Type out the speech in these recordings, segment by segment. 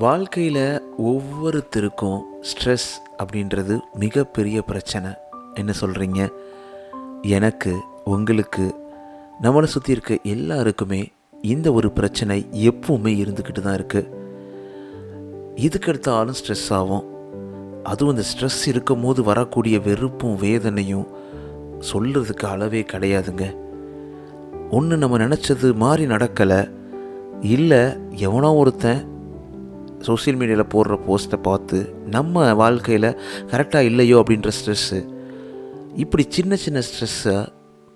வாழ்க்கையில் ஒவ்வொருத்தருக்கும் ஸ்ட்ரெஸ் அப்படின்றது மிகப்பெரிய பிரச்சனை. என்ன சொல்கிறீங்க? எனக்கு, உங்களுக்கு, நம்மளை சுற்றி இருக்க எல்லாருக்குமே இந்த ஒரு பிரச்சனை எப்பவுமே இருந்துக்கிட்டு தான் இருக்குது. இதுக்கடுத்தாலும் ஸ்ட்ரெஸ் ஆகும். அதுவும் இந்த ஸ்ட்ரெஸ் இருக்கும் போது வரக்கூடிய வெறுப்பும் வேதனையும் சொல்கிறதுக்கு அளவே கிடையாதுங்க. ஒன்று நம்ம நினச்சது மாதிரி நடக்கலை, இல்லை எவனோ ஒருத்தன் சோசியல் மீடியாவில் போடுற போஸ்ட்டை பார்த்து நம்ம வாழ்க்கையில் கரெக்டாக இல்லையோ அப்படின்ற ஸ்ட்ரெஸ்ஸு, இப்படி சின்ன சின்ன ஸ்ட்ரெஸ்ஸை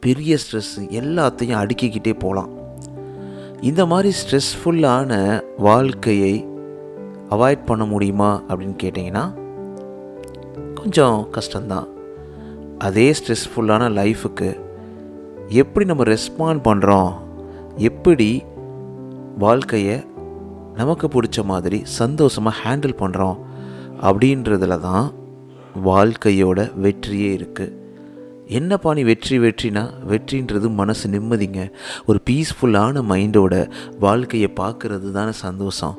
பெரிய ஸ்ட்ரெஸ்ஸு எல்லாத்தையும் அடுக்கிக்கிட்டே போகலாம். இந்த மாதிரி ஸ்ட்ரெஸ்ஃபுல்லான வாழ்க்கையை அவாய்ட் பண்ண முடியுமா அப்படின்னு கேட்டிங்கன்னா கொஞ்சம் கஷ்டம்தான். அதே ஸ்ட்ரெஸ்ஃபுல்லான லைஃபுக்கு எப்படி நம்ம ரெஸ்பாண்ட் பண்ணுறோம், எப்படி வாழ்க்கையை நமக்கு பிடிச்ச மாதிரி சந்தோஷமாக ஹேண்டில் பண்ணுறோம் அப்படின்றதுல தான் வாழ்க்கையோட வெற்றியே இருக்குது. என்னப்பா நீ வெற்றினா, வெற்றின்றது மனசு நிம்மதிங்க. ஒரு பீஸ்ஃபுல்லான மைண்டோட வாழ்க்கையை பார்க்குறது தானே சந்தோஷம்.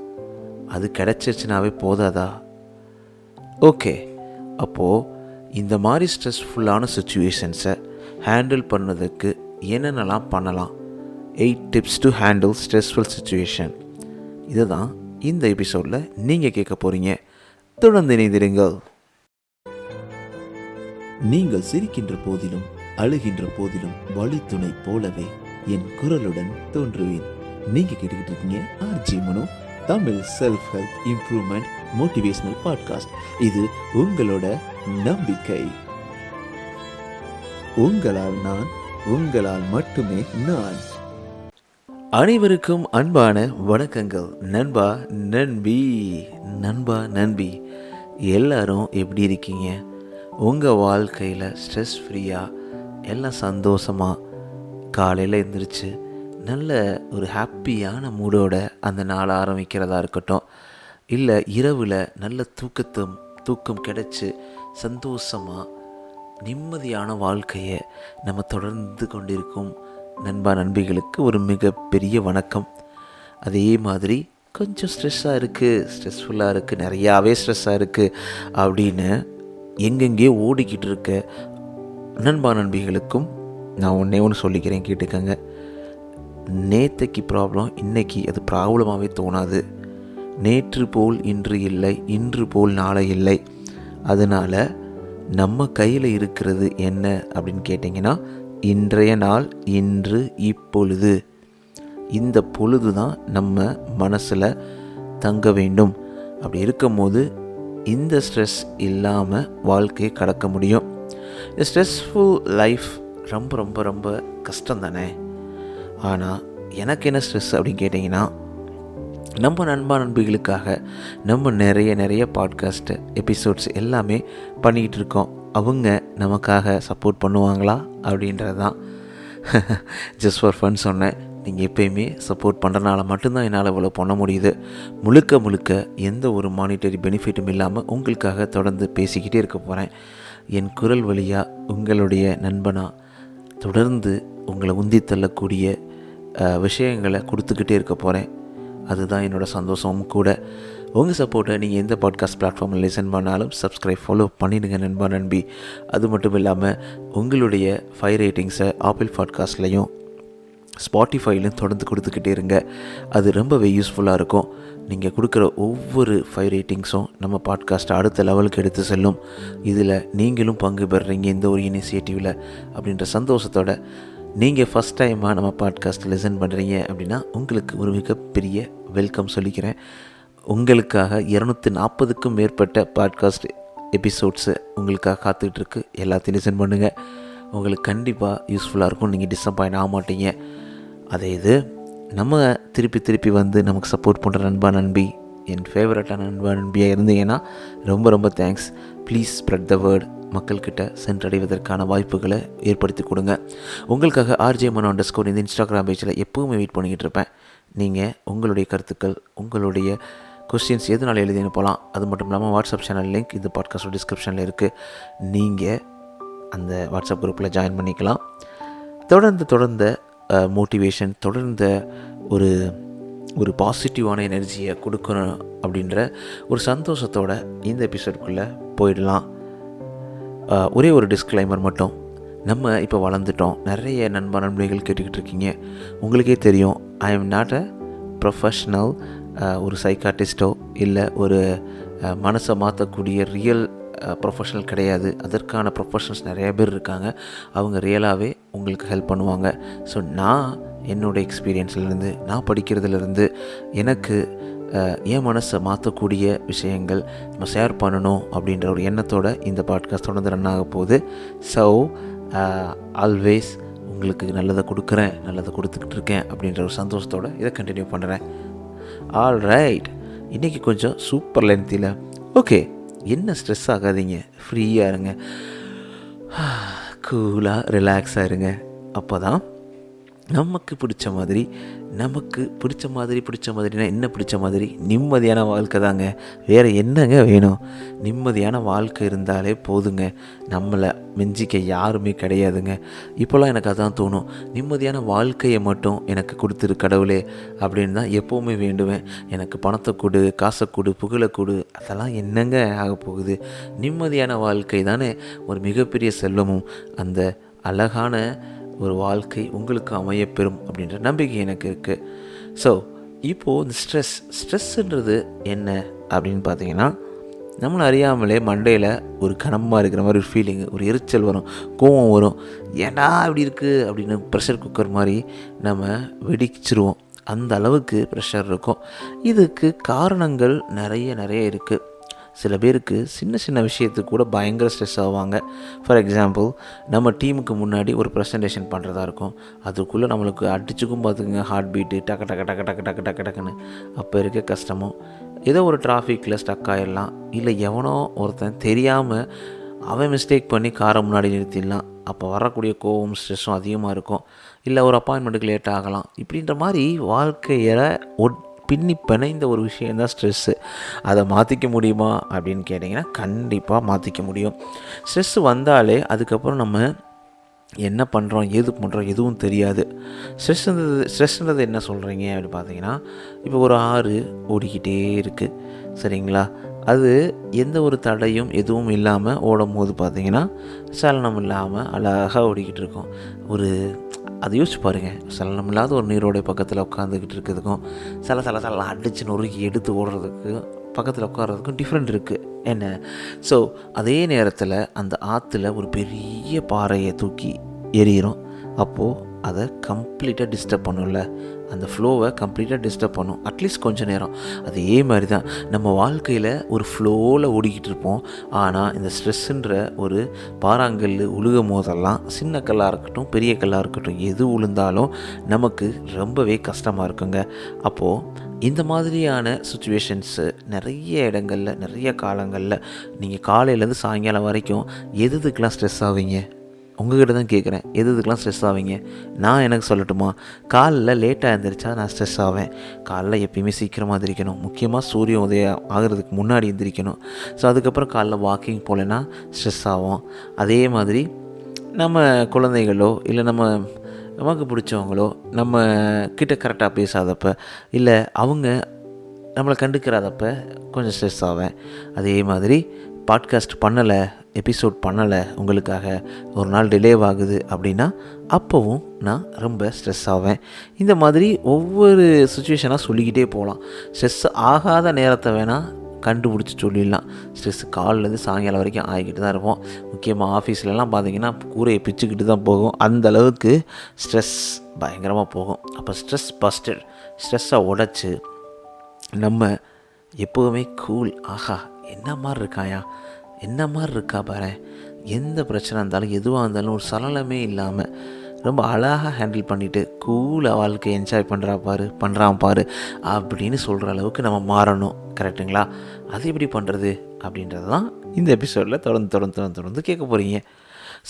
அது கிடச்சிருச்சுனாவே போதாதா? ஓகே, அப்போது இந்த மாதிரி ஸ்ட்ரெஸ்ஃபுல்லான சுச்சுவேஷன்ஸை ஹேண்டில் பண்ணதுக்கு என்னென்னலாம் பண்ணலாம்? 8 tips to handle stressful situation. இதை தான் இந்த எபிசோடில் நீங்கள் கேட்க போகிறீங்க. தொடர்ந்து இணைந்திருங்கள். நீங்கள் சிரிக்கின்ற போதிலும் அழுகின்ற போதிலும் வழித்துணை போலவே என் குரலுடன் தோன்றுவேன். நீங்க கேட்டுக்கிட்டு இருக்கீங்க RG Mano, Tamil self help improvement motivational podcast. இது உங்களோட நம்பிக்கை. உங்களால் நான், உங்களால் மட்டுமே நான். அனைவருக்கும் அன்பான வணக்கங்கள். நண்பா நண்பி எல்லாரும் எப்படி இருக்கீங்க? உங்கள் வாழ்க்கையில் ஸ்ட்ரெஸ் ஃப்ரீயாக எல்லாம் சந்தோஷமாக காலையில் எழுந்திரிச்சு நல்ல ஒரு ஹாப்பியான மூடோட அந்த நாளை ஆரம்பிக்கிறதா இருக்கட்டும், இல்லை இரவில் நல்ல தூக்கம் கிடைச்சி சந்தோஷமாக நிம்மதியான வாழ்க்கையை நம்ம தொடர்ந்து கொண்டிருக்கும் நண்பிகளுக்கு ஒரு மிகப்பெரிய வணக்கம். அதே மாதிரி கொஞ்சம் ஸ்ட்ரெஸ்ஃபுல்லாக இருக்குது, நிறையாவே ஸ்ட்ரெஸ்ஸாக இருக்குது அப்படின்னு எங்கெங்கே ஓடிக்கிட்டு இருக்க நண்பிகளுக்கும் நான் ஒன்று சொல்லிக்கிறேன், கேட்டுக்கங்க. நேற்றைக்கு ப்ராப்ளம் இன்றைக்கி அது ப்ராப்ளமாகவே தோணாது. நேற்று போல் இன்று இல்லை, இன்று போல் நாளை இல்லை. அதனால் நம்ம கையில் இருக்கிறது என்ன அப்படின்னு கேட்டிங்கன்னா, இன்றைய நாள், இன்று, இப்பொழுது. இந்த பொழுது தான் நம்ம மனசில் தங்க வேண்டும். அப்படி இருக்கும்போது இந்த ஸ்ட்ரெஸ் இல்லாமல் வாழ்க்கையை கடக்க முடியும். இந்த ஸ்ட்ரெஸ்ஃபுல் லைஃப் ரொம்ப ரொம்ப ரொம்ப கஷ்டம் தானே. ஆனால் எனக்கு என்ன ஸ்ட்ரெஸ் அப்படின்னு கேட்டிங்கன்னா, நம்ம நண்பிகளுக்காக நம்ம நிறைய பாட்காஸ்ட்டு எபிசோட்ஸ் எல்லாமே பண்ணிக்கிட்டு இருக்கோம். அவங்க நமக்காக சப்போர்ட் பண்ணுவாங்களா அப்படின்றது தான். ஜஸ்ட் ஃபார் ஃபன் சொன்னேன். நீங்கள் எப்போயுமே சப்போர்ட் பண்ணுறனால மட்டும்தான் என்னால் இவ்வளோ பண்ண முடியுது. முழுக்க எந்த ஒரு மானிட்டரி பெனிஃபிட்டும் இல்லாமல் உங்களுக்காக தொடர்ந்து பேசிக்கிட்டே இருக்க போகிறேன். என் குரல் வழியாக உங்களுடைய நண்பனாக தொடர்ந்து உங்களை உந்தி தள்ளக்கூடிய விஷயங்களை கொடுத்துக்கிட்டே இருக்க போகிறேன். அதுதான் என்னோடய சந்தோஷமும் கூட. உங்கள் சப்போர்ட்டை நீங்கள் எந்த பாட்காஸ்ட் பிளாட்ஃபார்மில் லிசன் பண்ணாலும் சப்ஸ்கிரைப், ஃபாலோ பண்ணிடுங்க நண்பி. அது மட்டும் இல்லாமல் உங்களுடைய 5 ரேட்டிங்ஸை ஆப்பிள் பாட்காஸ்ட்லேயும் ஸ்பாட்டிஃபைலையும் தொடர்ந்து கொடுத்துக்கிட்டே இருங்க. அது ரொம்பவே யூஸ்ஃபுல்லாக இருக்கும். நீங்கள் கொடுக்குற ஒவ்வொரு 5 ரேட்டிங்ஸும் நம்ம பாட்காஸ்ட்டை அடுத்த லெவலுக்கு எடுத்து செல்லும். இதில் நீங்களும் பங்கு பெறுறீங்க இந்த ஒரு இனிஷியேட்டிவில் அப்படின்ற சந்தோஷத்தோட நீங்கள் ஃபஸ்ட் டைமாக நம்ம பாட்காஸ்ட் லிசன் பண்ணுறீங்க அப்படின்னா உங்களுக்கு ஒரு மிகப்பெரிய வெல்கம் சொல்லிக்கிறேன். உங்களுக்காக 240க்கும் மேற்பட்ட பாட்காஸ்ட் எபிசோட்ஸு உங்களுக்காக காத்துக்கிட்டுருக்கு. எல்லாத்தையும் லிசன் பண்ணுங்கள். உங்களுக்கு கண்டிப்பாக யூஸ்ஃபுல்லாக இருக்கும். நீங்கள் டிசப்பாயிண்ட் ஆக மாட்டீங்க. அதே இது நம்ம திருப்பி வந்து நமக்கு சப்போர்ட் பண்ணுற நண்பி, என் ஃபேவரட்டான நண்பியாக இருந்தீங்கன்னா ரொம்ப ரொம்ப thanks. Please spread the word. மக்கள்கிட்ட சென்றடைவதற்கான வாய்ப்புகளை ஏற்படுத்தி கொடுங்க. உங்களுக்காக ஆர்ஜே மனோ _ இந்த இன்ஸ்டாகிராம் பேஜில் எப்போவுமே வெயிட் பண்ணிக்கிட்டு இருப்பேன். நீங்கள் உங்களுடைய கருத்துக்கள், உங்களுடைய கொஸ்டின்ஸ் எதுனால எழுதி அனுப்பலாம். அது மட்டும் இல்லாமல் வாட்ஸ்அப் சேனல் லிங்க் இந்த பாட்காஸ்ட் டிஸ்கிரிப்ஷனில் இருக்குது. நீங்கள் அந்த வாட்ஸ்அப் குரூப்பில் ஜாயின் பண்ணிக்கலாம். தொடர்ந்த மோட்டிவேஷன், தொடர்ந்த ஒரு ஒரு பாசிட்டிவான எனர்ஜியை கொடுக்கணும் அப்படின்ற ஒரு சந்தோஷத்தோடு இந்த எபிசோடுக்குள்ளே போயிடலாம். ஒரே ஒரு டிஸ்க்ளைமர் மட்டும். நம்ம இப்போ வளர்ந்துட்டோம், நிறைய நண்பர்கள் கேட்டுக்கிட்டு இருக்கீங்க. உங்களுக்கே தெரியும், I am not a professional, ஒரு சைக்காட்டிஸ்ட்டோ இல்லை ஒரு மனசை மாற்றக்கூடிய ரியல் ப்ரொஃபஷனல் கிடையாது. அதற்கான ப்ரொஃபஷனல்ஸ் நிறைய பேர் இருக்காங்க. அவங்க ரியலாகவே உங்களுக்கு ஹெல்ப் பண்ணுவாங்க. ஸோ நான் என்னோடய எக்ஸ்பீரியன்ஸ்லேருந்து, நான் படிக்கிறதுலேருந்து எனக்கு என் மனசை மாற்றக்கூடிய விஷயங்கள் நம்ம ஷேர் பண்ணணும் அப்படின்ற ஒரு எண்ணத்தோடு இந்த பாட்காஸ்ட் தொடர்ந்து ரன் ஆக போகுது. ஸோ ஆல்வேஸ் உங்களுக்கு நல்லதை கொடுக்குறேன், நல்லதை கொடுத்துக்கிட்டு இருக்கேன் அப்படின்ற ஒரு சந்தோஷத்தோடு இதை கண்டினியூ பண்ணுறேன். ஆல் ரைட், இன்றைக்கி கொஞ்சம் சூப்பர் லென்த்தில். ஓகே, என்ன ஸ்ட்ரெஸ் ஆகாதீங்க, ஃப்ரீயாக இருங்க, கூலாக ரிலாக்ஸாக இருங்க. அப்போ தான் நமக்கு பிடிச்ச மாதிரினா என்ன பிடிச்ச மாதிரி நிம்மதியான வாழ்க்கை தாங்க. வேறு என்னங்க வேணும்? நிம்மதியான வாழ்க்கை இருந்தாலே போதுங்க. நம்மளை மிஞ்சிக்க யாருமே கிடையாதுங்க. இப்போல்லாம் எனக்கு அதான் தோணும், நிம்மதியான வாழ்க்கையை மட்டும் எனக்கு கொடுத்துரு கடவுளே அப்படின்னு தான் எப்போவுமே வேண்டுவேன். எனக்கு பணத்தை கொடு, காசை கொடு, புகழை கொடு, அதெல்லாம் என்னங்க ஆக போகுது? நிம்மதியான வாழ்க்கை தானே ஒரு மிகப்பெரிய செல்வமும். அந்த அழகான ஒரு வாழ்க்கை உங்களுக்கு அமையப்பெறும் அப்படின்ற நம்பிக்கை எனக்கு இருக்குது. ஸோ இப்போது இந்த ஸ்ட்ரெஸ்ஸுன்றது என்ன அப்படின்னு பார்த்தீங்கன்னா, நம்மளை அறியாமலே மண்டையில் ஒரு கனமாக இருக்கிற மாதிரி ஒரு ஃபீலிங்கு, ஒரு எரிச்சல் வரும், கோவம் வரும். ஏன்னா இப்படி இருக்குது அப்படின்னு ப்ரெஷர் குக்கர் மாதிரி நம்ம வெடிச்சிருவோம். அந்த அளவுக்கு ப்ரெஷர் இருக்கும். இதுக்கு காரணங்கள் நிறைய இருக்குது. சில பேருக்கு சின்ன விஷயத்துக்கு கூட பயங்கர ஸ்ட்ரெஸ் ஆவாங்க. ஃபார் எக்ஸாம்பிள், நம்ம டீமுக்கு முன்னாடி ஒரு ப்ரெசன்டேஷன் பண்ணுறதா இருக்கும். அதுக்குள்ளே நம்மளுக்கு அடிச்சுக்கும் பார்த்துக்குங்க ஹார்ட் பீட்டு டக்குன்னு. அப்போ இருக்க கஷ்டமோ, ஏதோ ஒரு டிராஃபிக்கில் ஸ்டக் ஆகிடலாம். இல்லை எவனோ ஒருத்தன் தெரியாமல் அவன் மிஸ்டேக் பண்ணி காரை முன்னாடி நிறுத்திடலாம். அப்போ வரக்கூடிய கோவம் ஸ்ட்ரெஸ்ஸும் அதிகமாக இருக்கும். இல்லை ஒரு அப்பாயின்மெண்ட்டுக்கு லேட் ஆகலாம். இப்படின்ற மாதிரி வாழ்க்கையில் பின்னி பிணைந்த ஒரு விஷயந்தான் ஸ்ட்ரெஸ்ஸு. அதை மாற்றிக்க முடியுமா அப்படின்னு கேட்டிங்கன்னா, கண்டிப்பாக மாற்றிக்க முடியும். ஸ்ட்ரெஸ்ஸு வந்தாலே அதுக்கப்புறம் நம்ம என்ன பண்ணுறோம், ஏது பண்ணுறோம் எதுவும் தெரியாது. ஸ்ட்ரெஸ்ன்றது என்ன சொல்கிறீங்க அப்படின்னு பார்த்தீங்கன்னா, இப்போ ஒரு ஆறு ஓடிக்கிட்டே இருக்குது, சரிங்களா? அது எந்த ஒரு தடையும் எதுவும் இல்லாமல் ஓடும் போது பார்த்திங்கன்னா, சலனம் இல்லாமல் அழகாக ஓடிக்கிட்டு இருக்கும். அது யோசிச்சு பாருங்கள், சலனம் இல்லாத ஒரு நீரோடைய பக்கத்தில் உட்காந்துக்கிட்டு இருக்கிறதுக்கும் சல அடிச்சு நொறுக்கி எடுத்து ஓடுறதுக்கு பக்கத்தில் உட்கார்றதுக்கும் டிஃப்ரெண்ட் இருக்குது என்ன? ஸோ அதே நேரத்தில் அந்த ஆற்றுல ஒரு பெரிய பாறையை தூக்கி எறிகிறோம். அப்போது அதை கம்ப்ளீட்டாக டிஸ்டர்ப் பண்ணும்ல, அந்த ஃப்ளோவை கம்ப்ளீட்டாக டிஸ்டர்ப் பண்ணும், அட்லீஸ்ட் கொஞ்சம் நேரம். அதே மாதிரி தான் நம்ம வாழ்க்கையில் ஒரு ஃப்ளோவில் ஓடிக்கிட்டு இருப்போம். ஆனால் இந்த ஸ்ட்ரெஸ்ஸுன்ற ஒரு பாறாங்கல் உழுகும் போதெல்லாம், சின்ன கல்லாக இருக்கட்டும் பெரிய கல்லாக இருக்கட்டும், எது உளுந்தாலும் நமக்கு ரொம்பவே கஷ்டமாக இருக்குங்க. அப்போது இந்த மாதிரியான சுச்சுவேஷன்ஸு நிறைய இடங்களில், நிறைய காலங்களில் நீங்கள் காலையிலேருந்து சாயங்காலம் வரைக்கும் எதுக்கெலாம் ஸ்ட்ரெஸ் ஆவீங்க? உங்கள்கிட்ட தான் கேட்குறேன், எதுக்கெலாம் ஸ்ட்ரெஸ் ஆவீங்க? நான் எனக்கு சொல்லட்டுமா? காலைல லேட்டாக எழுந்திரிச்சா நான் ஸ்ட்ரெஸ் ஆவேன். காலைல எப்பயுமே சீக்கிரமாக எந்திரிக்கணும், முக்கியமாக சூரியன் உதயம் ஆகிறதுக்கு முன்னாடி எந்திரிக்கணும். ஸோ அதுக்கப்புறம் காலைல வாக்கிங் போகலன்னா ஸ்ட்ரெஸ் ஆகும். அதே மாதிரி நம்ம குழந்தைகளோ இல்லை நமக்கு பிடிச்சவங்களோ நம்ம கிட்ட கரெக்டாக பேசாதப்ப, இல்லை அவங்க நம்மளை கண்டுக்கிறாதப்ப கொஞ்சம் ஸ்ட்ரெஸ் ஆவேன். அதே மாதிரி பாட்காஸ்ட் பண்ணலை, எபிசோட் பண்ணலை, உங்களுக்காக ஒரு நாள் டிலே ஆகுது அப்படின்னா அப்போவும் நான் ரொம்ப ஸ்ட்ரெஸ் ஆவேன். இந்த மாதிரி ஒவ்வொரு சுச்சுவேஷனாக சொல்லிக்கிட்டே போகலாம். ஸ்ட்ரெஸ் ஆகாத நேரத்தை வேணால் கண்டுபிடிச்சி சொல்லிடலாம். ஸ்ட்ரெஸ்ஸு காலிலேருந்து சாயங்காலம் வரைக்கும் ஆகிக்கிட்டு தான் இருப்போம். முக்கியமாக ஆஃபீஸ்லலாம் பார்த்திங்கன்னா கூரையை பிச்சுக்கிட்டு தான் போகும். அந்த அளவுக்கு ஸ்ட்ரெஸ் பயங்கரமாக போகும். அப்போ ஸ்ட்ரெஸ்ஸை உடைச்சி நம்ம எப்போவுமே கூல், ஆஹா என்ன மாதிரி இருக்கா பாரு, எந்த பிரச்சனை இருந்தாலும் எதுவாக இருந்தாலும் ஒரு சலனமே இல்லாமல் ரொம்ப அழகாக ஹேண்டில் பண்ணிவிட்டு கூலாக வாழ்க்கையை என்ஜாய் பண்ணுறான் பாரு அப்படின்னு சொல்கிற அளவுக்கு நம்ம மாறணும். கரெக்டுங்களா? அது எப்படி பண்ணுறது அப்படின்றது தான் இந்த எபிசோடில் தொடர்ந்து கேட்க போகிறீங்க.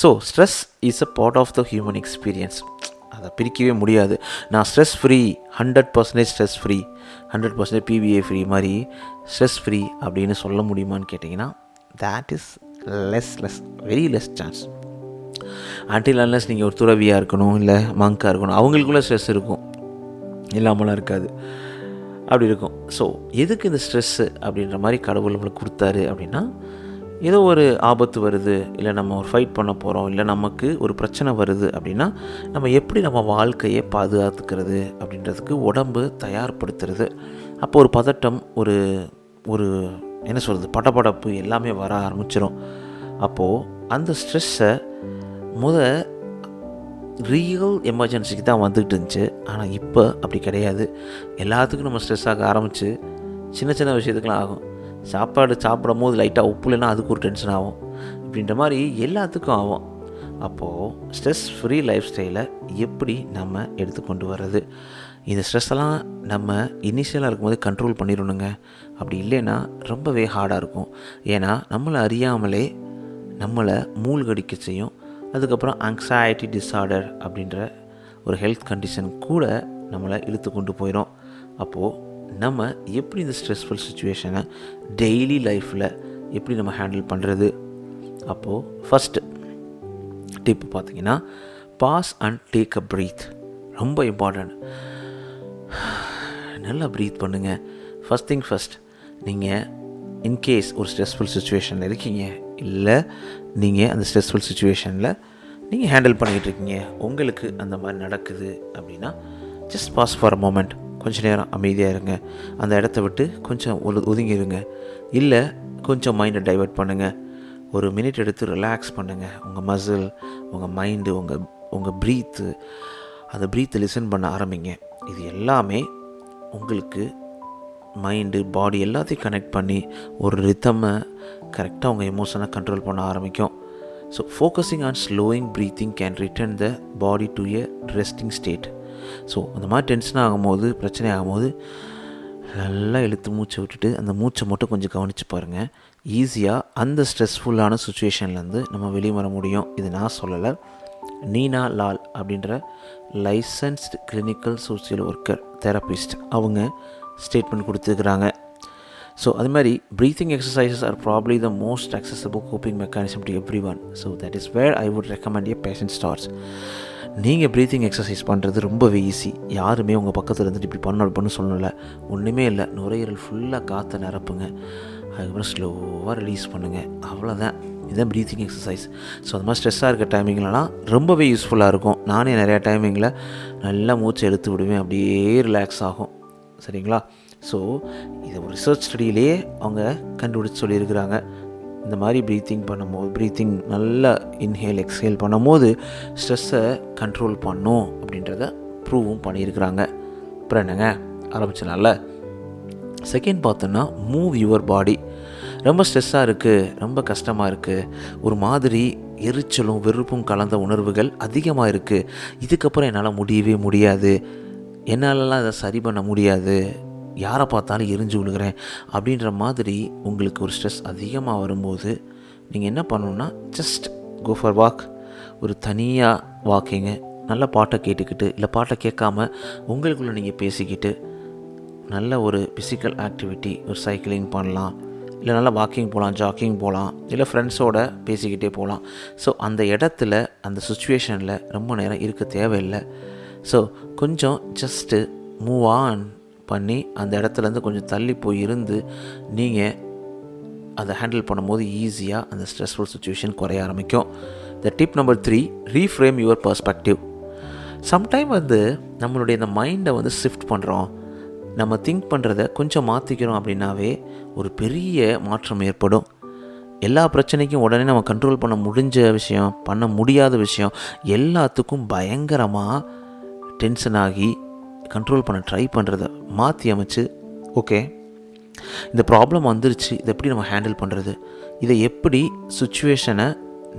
So stress is a part of the human experience. அதை பிரிக்கவே முடியாது. நான் stress free, 100% stress free, 100% PBA free மாதிரி ஸ்ட்ரெஸ் ஃப்ரீ அப்படின்னு சொல்ல முடியுமான்னு கேட்டிங்கன்னா, that is very less chance. until unless நீங்கள் ஒரு துறவியாக இருக்கணும், இல்லை மங்காக இருக்கணும், அவங்களுக்குள்ள ஸ்ட்ரெஸ் இருக்கும், இல்லாமலாம் இருக்காது. அப்படி இருக்கும். ஸோ எதுக்கு இந்த ஸ்ட்ரெஸ்ஸு அப்படின்ற மாதிரி கடவுள் நம்மளுக்கு கொடுத்தாரு அப்படின்னா, ஏதோ ஒரு ஆபத்து வருது, இல்லை நம்ம ஒரு ஃபைட் பண்ண போகிறோம், இல்லை நமக்கு ஒரு பிரச்சனை வருது அப்படின்னா நம்ம எப்படி நம்ம வாழ்க்கையை பாதுகாத்துக்கிறது அப்படின்றதுக்கு உடம்பு தயார்படுத்துறது. அப்போ ஒரு பதட்டம், ஒரு ஒரு என்ன சொல்கிறது, படபடப்பு எல்லாமே வர ஆரம்பிச்சிடும். அப்போது அந்த ஸ்ட்ரெஸ்ஸை ரியல் எமர்ஜென்சிக்கு தான் வந்துக்கிட்டு இருந்துச்சு. ஆனால் இப்போ அப்படி கிடையாது. எல்லாத்துக்கும் நம்ம ஸ்ட்ரெஸ் ஆக ஆரம்பித்து சின்ன சின்ன விஷயத்துக்குலாம் ஆகும். சாப்பாடு சாப்பிடும் போது லைட்டாக உப்பு இல்லைன்னா அதுக்கு ஒரு டென்ஷன் ஆகும். இப்படின்ற மாதிரி எல்லாத்துக்கும் ஆகும். அப்போது ஸ்ட்ரெஸ் ஃப்ரீ லைஃப் ஸ்டைலை எப்படி நம்ம எடுத்துக்கொண்டு வர்றது? இந்த ஸ்ட்ரெஸ்ஸெல்லாம் நம்ம இனிஷியலாக இருக்கும்போது கண்ட்ரோல் பண்ணிடணுங்க. அப்படி இல்லைன்னா ரொம்பவே ஹார்டாக இருக்கும். ஏன்னா நம்மளை அறியாமலே நம்மளை மூழ்கடிக்க செய்யும். அதுக்கப்புறம் ஆங்ஸைட்டி டிஸார்டர் அப்படின்ற ஒரு ஹெல்த் கண்டிஷன் கூட நம்மளை இழுத்து கொண்டு போயிடும். அப்போது நம்ம எப்படி இந்த ஸ்ட்ரெஸ்ஃபுல் சுச்சுவேஷனை டெய்லி லைஃப்பில் எப்படி நம்ம ஹேண்டில் பண்ணுறது? அப்போது ஃபஸ்ட்டு டிப்பு பார்த்திங்கன்னா, pause and take a breath. ரொம்ப இம்பார்ட்டண்ட். நல்லா ப்ரீத் பண்ணுங்கள். ஃபஸ்ட் திங் ஃபஸ்ட், நீங்கள் இன்கேஸ் ஒரு ஸ்ட்ரெஸ்ஃபுல் சுச்சுவேஷனில் இருக்கீங்க, இல்லை நீங்கள் அந்த ஸ்ட்ரெஸ்ஃபுல் சுச்சுவேஷனில் நீங்கள் ஹேண்டில் பண்ணிகிட்டு இருக்கீங்க, உங்களுக்கு அந்த மாதிரி நடக்குது அப்படின்னா, just pause for a moment. கொஞ்சம் நேரம் அமைதியாக இருங்க. அந்த இடத்த விட்டு கொஞ்சம் ஒதுங்கிடுங்க. இல்லை கொஞ்சம் மைண்டை டைவர்ட் பண்ணுங்கள். ஒரு மினிட் எடுத்து ரிலாக்ஸ் பண்ணுங்கள். உங்கள் மசில், உங்கள் மைண்டு, உங்கள் ப்ரீத்து, அந்த ப்ரீத்தை லிசன் பண்ண ஆரம்பிங்க. இது எல்லாமே உங்களுக்கு மைண்டு, பாடி எல்லாத்தையும் கனெக்ட் பண்ணி ஒரு ரித்தமை கரெக்டாக உங்கள் எமோஷனை கண்ட்ரோல் பண்ண ஆரம்பிக்கும். So focusing on slowing breathing can return the body to a resting state. So அந்த மாதிரி டென்ஷன் ஆகும்போது, பிரச்சனை ஆகும்போது நல்லா இழுத்து மூச்சை விட்டுட்டு அந்த மூச்சை மட்டும் கொஞ்சம் கவனித்து பாருங்கள். ஈஸியாக அந்த ஸ்ட்ரெஸ்ஃபுல்லான சுச்சுவேஷன்லேருந்து நம்ம வெளியே வர முடியும். இது நான் சொல்லலை, நீனா லால் அப்படின்ற licensed clinical social worker therapist அவங்க ஸ்டேட்மெண்ட் கொடுத்துருக்குறாங்க. ஸோ அது மாதிரி breathing exercises are probably the most accessible coping mechanism to every one. So that is where I would recommend a patient starts. நீங்கள் ப்ரீத்திங் எக்ஸசைஸ் பண்ணுறது ரொம்பவே easy. யாருமே உங்கள் பக்கத்தில் இருந்துட்டு இப்படி பண்ண சொல்லலை. ஒன்றுமே இல்லை, நுரையீரல் ஃபுல்லாக காற்றை நிரப்புங்க, அதுக்கப்புறம் ஸ்லோவாக ரிலீஸ் பண்ணுங்கள், அவ்வளோதான். இதுதான் ப்ரீத்திங் எக்ஸசைஸ். ஸோ அது மாதிரி ஸ்ட்ரெஸ்ஸாக இருக்க டைமிங்லலாம் ரொம்பவே யூஸ்ஃபுல்லாக இருக்கும். நானே நிறையா டைமிங்கில் நல்லா மூச்சை எடுத்து விடுவேன், அப்படியே ரிலாக்ஸ் ஆகும். சரிங்களா? ஸோ இதை ஒரு ரிசர்ச் ஸ்டடியிலே அவங்க கண்டுபிடிச்சி சொல்லியிருக்கிறாங்க. இந்த மாதிரி ப்ரீத்திங் நல்லா இன்ஹேல் எக்ஸ்ஹேல் பண்ணும்போது ஸ்ட்ரெஸ்ஸை கண்ட்ரோல் பண்ணும் அப்படின்றத ப்ரூவும் பண்ணியிருக்கிறாங்க. அப்புறம் என்னங்க, ஆரம்பிச்சனால செகண்ட் பார்த்தோன்னா, மூவ் யுவர் பாடி. ரொம்ப ஸ்ட்ரெஸ்ஸாக இருக்குது, ரொம்ப கஷ்டமாக இருக்குது, ஒரு மாதிரி எரிச்சலும் வெறுப்பும் கலந்த உணர்வுகள் அதிகமாக இருக்குது, இதுக்கப்புறம் என்னால் முடியவே முடியாது, என்னாலலாம் இதை சரி பண்ண முடியாது, யாரை பார்த்தாலும் எரிஞ்சு விழுகிறேன் அப்படின்ற மாதிரி உங்களுக்கு ஒரு ஸ்ட்ரெஸ் அதிகமாக வரும்போது நீங்கள் என்ன பண்ணணுன்னா, ஜஸ்ட் கோ ஃபார் வாக். ஒரு தனியாக வாக்கிங்கு, நல்ல பாட்டை கேட்டுக்கிட்டு, இல்லை பாட்டை கேட்காம உங்களுக்குள்ளே நீங்கள் பேசிக்கிட்டு நல்ல ஒரு ஃபிசிக்கல் ஆக்டிவிட்டி, ஒரு சைக்கிளிங் பண்ணலாம், இல்லை நல்லா வாக்கிங் போகலாம், ஜாக்கிங் போகலாம், இல்லை ஃப்ரெண்ட்ஸோடு பேசிக்கிட்டே போகலாம். ஸோ அந்த இடத்துல, அந்த சுச்சுவேஷனில் ரொம்ப நேரம் இருக்க தேவையில்லை. ஸோ கொஞ்சம் ஜஸ்ட்டு மூவ் ஆன் பண்ணி அந்த இடத்துலேருந்து கொஞ்சம் தள்ளி போய் இருந்து நீங்கள் அதை ஹேண்டில் பண்ணும்போது ஈஸியாக அந்த ஸ்ட்ரெஸ்ஃபுல் சுச்சுவேஷன் குறைய ஆரம்பிக்கும். The tip number 3, reframe your perspective. Sometime நம்மளுடைய இந்த மைண்டை ஷிஃப்ட் பண்ணுறோம், நம்ம திங்க் பண்ணுறத கொஞ்சம் மாற்றிக்கிறோம் அப்படின்னாவே ஒரு பெரிய மாற்றம் ஏற்படும். எல்லா பிரச்சனைக்கும் உடனே நம்ம கண்ட்ரோல் பண்ண பண்ண முடியாத விஷயம் எல்லாத்துக்கும் பயங்கரமாக டென்ஷன் ஆகி கண்ட்ரோல் பண்ண ட்ரை பண்ணுறத மாற்றி அமைச்சு, ஓகே இந்த ப்ராப்ளம் வந்துருச்சு, இதை எப்படி நம்ம ஹேண்டில் பண்ணுறது, இதை எப்படி சுச்சுவேஷனை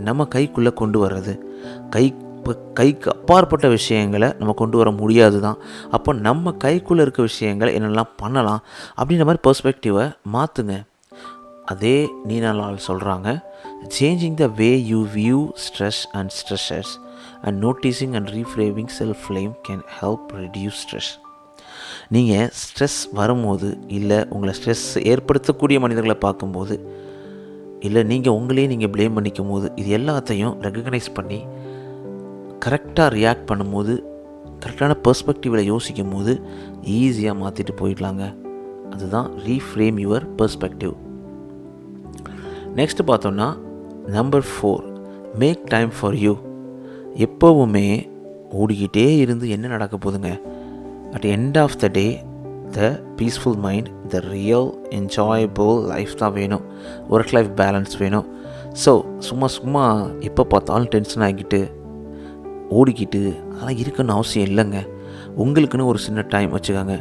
நம்ம கைக்குள்ளே கொண்டு வர்றது, கைக்கு அப்பாற்பட்ட விஷயங்களை நம்ம கொண்டு வர முடியாது தான். அப்போ நம்ம கைக்குள்ளே இருக்க விஷயங்களை என்னெல்லாம் பண்ணலாம் அப்படின்ற மாதிரி பெர்ஸ்பெக்டிவை மாற்றுங்க. அதே நீனா லால் சொல்கிறாங்க, changing the way you view stress and stressors and noticing and reframing self-blame can help reduce stress. நீங்கள் ஸ்ட்ரெஸ் வரும்போது, இல்லை உங்களை ஸ்ட்ரெஸ் ஏற்படுத்தக்கூடிய மனிதர்களை பார்க்கும்போது, இல்லை நீங்கள் ப்ளேம் பண்ணிக்கும் போது, இது எல்லாத்தையும் ரெகக்னைஸ் பண்ணி கரெக்டாக ரியாக்ட் பண்ணும்போது, கரெக்டான பெர்ஸ்பெக்டிவில் யோசிக்கும் போது ஈஸியாக மாற்றிட்டு போயிடலாங்க. அதுதான் ரீஃப்ரேம் யுவர் பெர்ஸ்பெக்டிவ். நெக்ஸ்ட்டு பார்த்தோன்னா number 4, make time for you. எப்போவுமே ஓடிக்கிட்டே இருந்து என்ன நடக்க போகுதுங்க? At end of the day the peaceful mind, the real enjoyable life தான் வேணும். ஒர்க் லைஃப் பேலன்ஸ் வேணும். ஸோ சும்மா எப்போ பார்த்தாலும் டென்ஷன் ஆகிக்கிட்டு ஓடிக்கிட்டு அதெல்லாம் இருக்குன்னு அவசியம் இல்லைங்க. உங்களுக்குன்னு ஒரு சின்ன டைம் வச்சுக்கோங்க.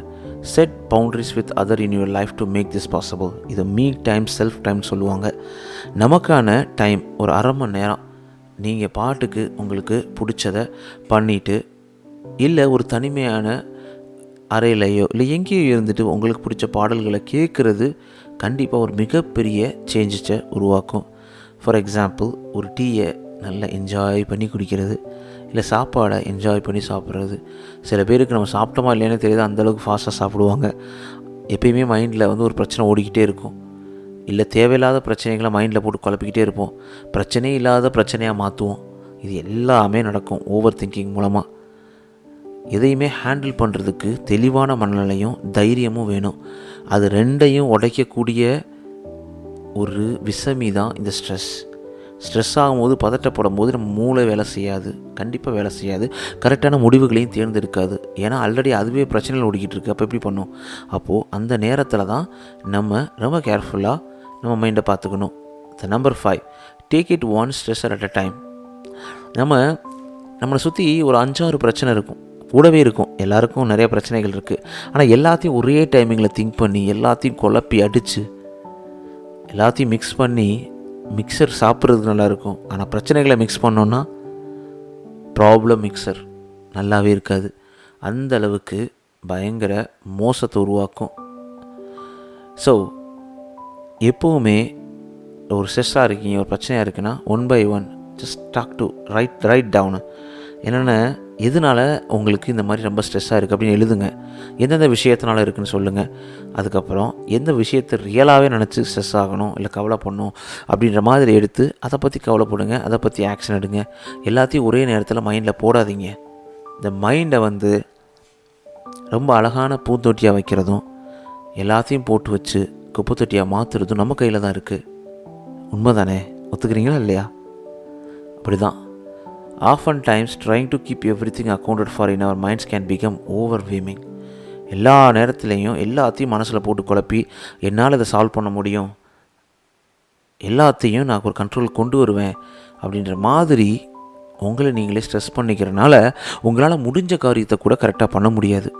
Set boundaries with other in your life to make this possible. இது மீ டைம், செல்ஃப் டைம் சொல்லுவாங்க. நமக்கான டைம் ஒரு அரை மணி நேரம் நீங்கள் பாட்டுக்கு உங்களுக்கு பிடிச்சதை பண்ணிவிட்டு, இல்லை ஒரு தனிமையான அறையிலையோ இல்லை எங்கேயோ இருந்துட்டு உங்களுக்கு பிடிச்ச பாடல்களை கேட்குறது கண்டிப்பாக ஒரு மிகப்பெரிய சேஞ்சஸை உருவாக்கும். ஃபார் எக்ஸாம்பிள், ஒரு டீயை நல்லா என்ஜாய் பண்ணி குடிக்கிறது, இல்லை சாப்பாடை என்ஜாய் பண்ணி சாப்பிட்றது. சில பேருக்கு நம்ம சாப்பிட்டோமா இல்லைன்னு தெரியாது, அந்தளவுக்கு ஃபாஸ்ட்டாக சாப்பிடுவாங்க. எப்பயுமே மைண்டில் ஒரு பிரச்சனை ஓடிக்கிட்டே இருக்கும். இல்லை தேவையில்லாத பிரச்சனைகளை மைண்டில் போட்டு குழப்பிக்கிட்டே இருப்போம். பிரச்சனையே இல்லாத பிரச்சனையாக மாற்றுவோம். இது எல்லாமே நடக்கும் ஓவர் திங்கிங் மூலமாக. எதையுமே ஹேண்டில் பண்ணுறதுக்கு தெளிவான மனநிலையும் தைரியமும் வேணும். அது ரெண்டையும் உடைக்கக்கூடிய ஒரு விஷமி தான் இந்த ஸ்ட்ரெஸ் ஆகும்போது, பதட்டப்படும் போது நம்ம மூளை வேலை செய்யாது, கண்டிப்பாக வேலை செய்யாது, கரெக்டான முடிவுகளையும் தேர்ந்தெடுக்காது. ஏன்னா ஆல்ரெடி அதுவே பிரச்சனைகள் ஓடிக்கிட்டு இருக்குது. அப்போ எப்படி பண்ணும்? அப்போது அந்த நேரத்தில் தான் நம்ம ரொம்ப கேர்ஃபுல்லாக நம்ம மைண்டை பார்த்துக்கணும். Number 5, take it one stress at a time. நம்மளை சுற்றி ஒரு 5-6 பிரச்சனை இருக்கும், கூடவே இருக்கும். எல்லாருக்கும் நிறைய பிரச்சனைகள் இருக்குது. ஆனால் எல்லாத்தையும் ஒரே டைமிங்கில் திங்க் பண்ணி எல்லாத்தையும் குழப்பி அடித்து எல்லாத்தையும் மிக்ஸ் பண்ணி, மிக்சர் சாப்பிட்றது நல்லாயிருக்கும். ஆனால் பிரச்சனைகளை மிக்ஸ் பண்ணோன்னா ப்ராப்ளம் மிக்சர் நல்லாவே இருக்காது. அந்த அளவுக்கு பயங்கர மோசத்தை உருவாக்கும். ஸோ எப்போவுமே ஒரு ஸ்ட்ரெஸ்ஸாக இருக்கீங்க, ஒரு பிரச்சனையாக இருக்குன்னா 1 by 1 just talk to write down. என்னென்ன எதனால் உங்களுக்கு இந்த மாதிரி ரொம்ப ஸ்ட்ரெஸ்ஸாக இருக்குது அப்படின்னு எழுதுங்க. எந்தெந்த விஷயத்தினால இருக்குதுன்னு சொல்லுங்கள். அதுக்கப்புறம் எந்த விஷயத்தை ரியலாகவே நினச்சி ஸ்ட்ரெஸ் ஆகணும் இல்லை கவலைப்படணும் அப்படின்ற மாதிரி எடுத்து அதை பற்றி கவலைப்படுங்க, அதை பற்றி ஆக்ஷன் எடுங்க. எல்லாத்தையும் ஒரே நேரத்தில் மைண்டில் போடாதீங்க. இந்த மைண்டை ரொம்ப அழகான பூந்தொட்டியாக வைக்கிறதும் எல்லாத்தையும் போட்டு வச்சு குப்பை தொட்டியாக மாற்றுறதும் நம்ம கையில் தான் இருக்குது. உண்மை தானே? ஒத்துக்கிறீங்களா இல்லையா? அப்படி தான். Often times trying to keep everything accounted for in our minds can become overwhelming. எல்லா நேரத்துலையும் எல்லாத்தையும் மனசில் போட்டு குழப்பி என்னால் இதை சால்வ் பண்ண முடியும், எல்லாத்தையும் நான் ஒரு கண்ட்ரோல் கொண்டு வருவேன் அப்படின்ற மாதிரி உங்களை நீங்களே ஸ்ட்ரெஸ் பண்ணிக்கிறனால உங்களால் முடிஞ்ச காரியத்தை கூட கரெக்டாக பண்ண முடியாது.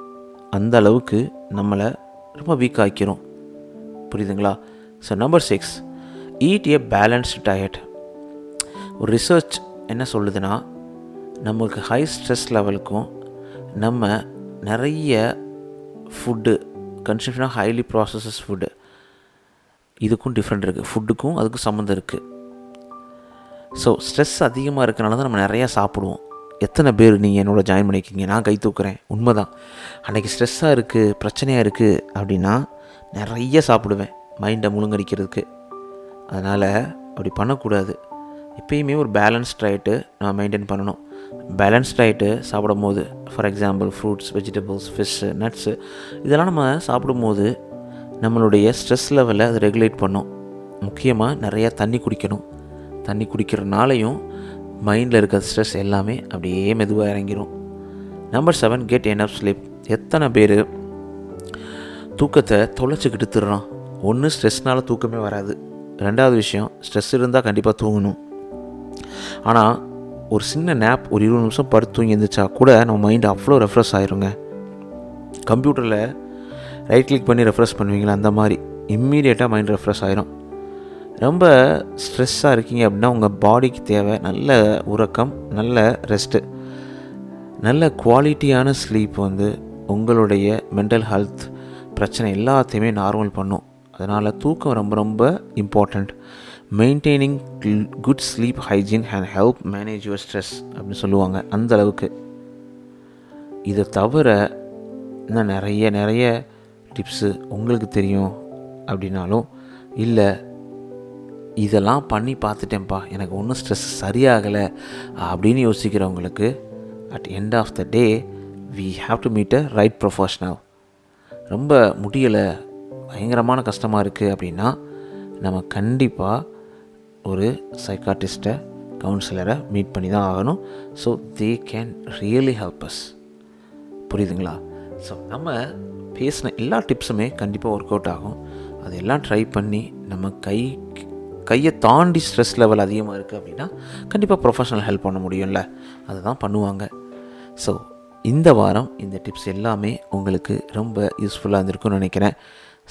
அந்த அளவுக்கு நம்மளை ரொம்ப வீக் ஆக்கிறோம். புரியுதுங்களா? ஸோ நம்பர் 6, ஈட் ஏ பேலன்ஸ்டு டயட். ஒரு ரிசர்ச் என்ன சொல்லுதுன்னா, நமக்கு ஹை ஸ்ட்ரெஸ் லெவலுக்கும் நம்ம நிறைய ஃபுட்டு கன்சம்ஷனாக ஹைலி ப்ராசஸஸ் ஃபுட்டு இதுக்கும் டிஃப்ரெண்ட் இருக்குது. ஃபுட்டுக்கும் அதுக்கும் சம்மந்தம் இருக்குது. ஸோ ஸ்ட்ரெஸ் அதிகமாக இருக்கனால தான் நம்ம நிறையா சாப்பிடுவோம். எத்தனை பேர் நீங்கள் என்னோட ஜாயின் பண்ணியிருக்கீங்க? நான் கை தூக்குறேன். உண்மை தான். அன்றைக்கி ஸ்ட்ரெஸ்ஸாக இருக்குது, பிரச்சனையாக இருக்குது அப்படின்னா நிறைய சாப்பிடுவேன் மைண்டை முழுங்கடிக்கிறதுக்கு. அதனால் அப்படி பண்ணக்கூடாது. எப்பயுமே ஒரு பேலன்ஸ் டயட்டு நம்ம மெயின்டைன் பண்ணணும். பேலன்ஸ் டயட்டு சாப்பிடும் போது, for example fruits, vegetables, fish, nuts இதெல்லாம் நம்ம சாப்பிடும்போது நம்மளுடைய ஸ்ட்ரெஸ் லெவலை அது ரெகுலேட் பண்ணும். முக்கியமாக நிறையா தண்ணி குடிக்கணும். தண்ணி குடிக்கிறனாலையும் மைண்டில் இருக்கிற ஸ்ட்ரெஸ் எல்லாமே அப்படியே மெதுவாக இறங்கிடும். Number 7, get enough sleep. எத்தனை பேர் தூக்கத்தை தொலைச்சிக்கிட்டு திருறான்? ஒன்று ஸ்ட்ரெஸ்னால் தூக்கமே வராது. ரெண்டாவது விஷயம், ஸ்ட்ரெஸ் இருந்தால் கண்டிப்பாக தூங்கணும். ஆனால் ஒரு சின்ன நேப், ஒரு 20 நிமிஷம் படுத்து தூங்கி இருந்துச்சா கூட நம்ம மைண்டு அவ்வளோ ரெஃப்ரெஷ் ஆகிருங்க. கம்ப்யூட்டரில் ரைட் கிளிக் பண்ணி ரெஃப்ரெஷ் பண்ணுவீங்களா, அந்த மாதிரி இம்மீடியட்டாக மைண்ட் ரெஃப்ரெஷ் ஆகிரும். ரொம்ப ஸ்ட்ரெஸ்ஸாக இருக்கீங்க அப்படின்னா உங்கள் பாடிக்கு தேவை நல்ல உறக்கம், நல்ல ரெஸ்ட்டு, நல்ல குவாலிட்டியான ஸ்லீப் உங்களுடைய மென்டல் ஹெல்த் பிரச்சனை எல்லாத்தையுமே நார்மல் பண்ணும். அதனால் தூக்கம் ரொம்ப ரொம்ப important. Maintaining good sleep hygiene and help manage your stress அப்படின்னு சொல்லுவாங்க. அந்த அளவுக்கு. இதை தவிர இன்னும் நிறைய டிப்ஸு உங்களுக்கு தெரியும் அப்படின்னாலும், இல்லை இதெல்லாம் பண்ணி பார்த்துட்டேன்ப்பா எனக்கு ஒன்றும் ஸ்ட்ரெஸ் சரியாகலை அப்படின்னு யோசிக்கிறவங்களுக்கு at end of the day we have to meet a right professional. ரொம்ப முடியலை, பயங்கரமான கஷ்டமாக இருக்குது அப்படின்னா நம்ம கண்டிப்பாக ஒரு சைக்காட்டிஸ்ட்டை, கவுன்சிலரை மீட் பண்ணி தான் ஆகணும். So they can really help us. புரியுதுங்களா? ஸோ நம்ம பேசின எல்லா டிப்ஸுமே கண்டிப்பாக ஒர்க் அவுட் ஆகும். அதெல்லாம் ட்ரை பண்ணி நம்ம கையை தாண்டி ஸ்ட்ரெஸ் லெவல் அதிகமாக இருக்குது அப்படின்னா கண்டிப்பாக ப்ரொஃபஷனல் ஹெல்ப் பண்ண முடியும்ல, அதை தான் பண்ணுவாங்க. ஸோ இந்த வாரம் இந்த டிப்ஸ் எல்லாமே உங்களுக்கு ரொம்ப யூஸ்ஃபுல்லாக இருந்திருக்கும்னு நினைக்கிறேன்.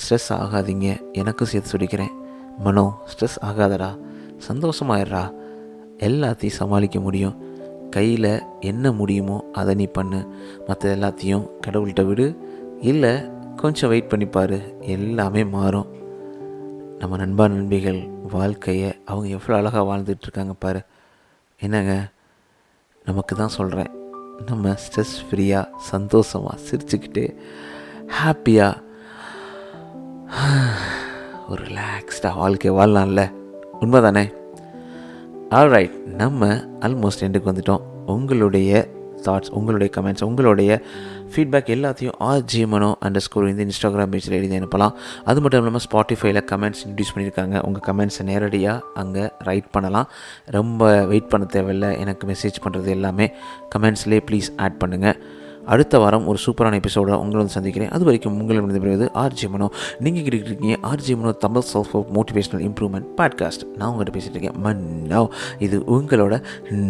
ஸ்ட்ரெஸ் ஆகாதீங்க, எனக்கும் சேர்த்து சொல்லிக்கிறேன். மனோ, ஸ்ட்ரெஸ் ஆகாதடா, சந்தோஷமாயிடுறா, எல்லாத்தையும் சமாளிக்க முடியும். கையில் என்ன முடியுமோ அதை நீ பண்ணு, மற்ற எல்லாத்தையும் கடவுள்கிட்ட விடு, இல்லை கொஞ்சம் வெயிட் பண்ணிப்பார், எல்லாமே மாறும். நம்ம நண்பிகள் வாழ்க்கையை அவங்க எவ்வளோ அழகாக வாழ்ந்துட்டுருக்காங்க பாரு. என்னங்க, நமக்கு தான் சொல்கிறேன், நம்ம ஸ்ட்ரெஸ் ஃப்ரீயாக சந்தோஷமாக சிரிச்சுக்கிட்டு ஹாப்பியாக ஒரு ரிலாக்ஸ்டாக வாழ்க்கை வாழலாம்ல. உண்மை தானே? ஆல்ரைட், நம்ம ஆல்மோஸ்ட் எண்டுக்கு வந்துட்டோம். உங்களுடைய தாட்ஸ், உங்களுடைய கமெண்ட்ஸ், உங்களுடைய ஃபீட்பேக் எல்லாத்தையும் RJMano_ இந்த இன்ஸ்டாகிராம் பேஜில் எழுதி அனுப்பலாம். அது மட்டும் இல்லாமல் ஸ்பாட்டிஃபைல கமெண்ட்ஸ் இன்ட்ரடியூஸ் பண்ணியிருக்காங்க. உங்கள் கமெண்ட்ஸை நேரடியாக அங்கே ரைட் பண்ணலாம். ரொம்ப வெயிட் பண்ண தேவையில்லை. எனக்கு மெசேஜ் பண்ணுறது எல்லாமே கமெண்ட்ஸ்லேயே ப்ளீஸ் ஆட் பண்ணுங்கள். அடுத்த வாரம் ஒரு சூப்பரான எபிசோட உங்களை வந்து சந்திக்கிறேன். அது வரைக்கும் உங்களிடம் விடைபெறுவது RJMano. நீங்கள் கேட்டுக்கிட்டு RJMano Tamil self help motivational improvement podcast. நான் உங்கள்கிட்ட பேசிகிட்டு இருக்கேன் மன்னோ. இது உங்களோட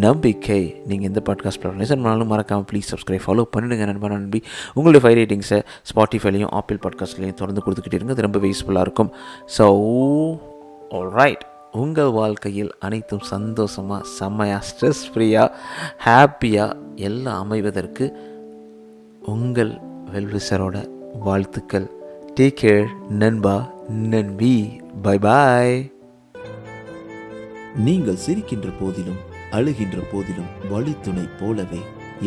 நம்பிக்கை. நீங்கள் எந்த பாட்காஸ்ட் பிளாட்ஃபார்ம் லிசன் பண்ணாலும் மறக்காமல் ப்ளீஸ் சப்ஸ்கிரைப், ஃபாலோ பண்ணிடுங்க நண்பி. உங்களுடைய 5 ரேட்டிங்ஸை ஸ்பாட்டிஃபைலையும் ஆப்பிள் பாட்காஸ்ட்லையும் தொடர்ந்து கொடுத்துக்கிட்டே இருங்க. அது ரொம்ப யூஸ்ஃபுல்லாக இருக்கும். ஸோ ஆல்ரைட், உங்கள் வாழ்க்கையில் அனைத்தும் சந்தோஷமாக, செம்மையாக, ஸ்ட்ரெஸ் ஃப்ரீயாக, ஹாப்பியாக எல்லாம் அமைவதற்கு உங்கள் வெல்விஷரோட வாழ்த்துக்கள். டேக் கேர் நண்பா, நன்பி. Bye bye. நீங்கள் சிரிக்கின்ற போதிலும் அழுகின்ற போதிலும் வழித்துணை போலவே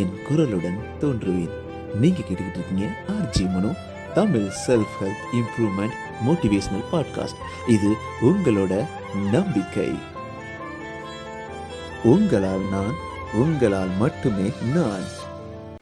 என் குரலுடன் தோன்றுவேன். நீங்க கேட்டுக்கிட்டு இருக்கீங்க RJMano Tamil self help improvement motivational podcast. இது உங்களோட நம்பிக்கை. உங்களால் நான், உங்களால் மட்டுமே நான்.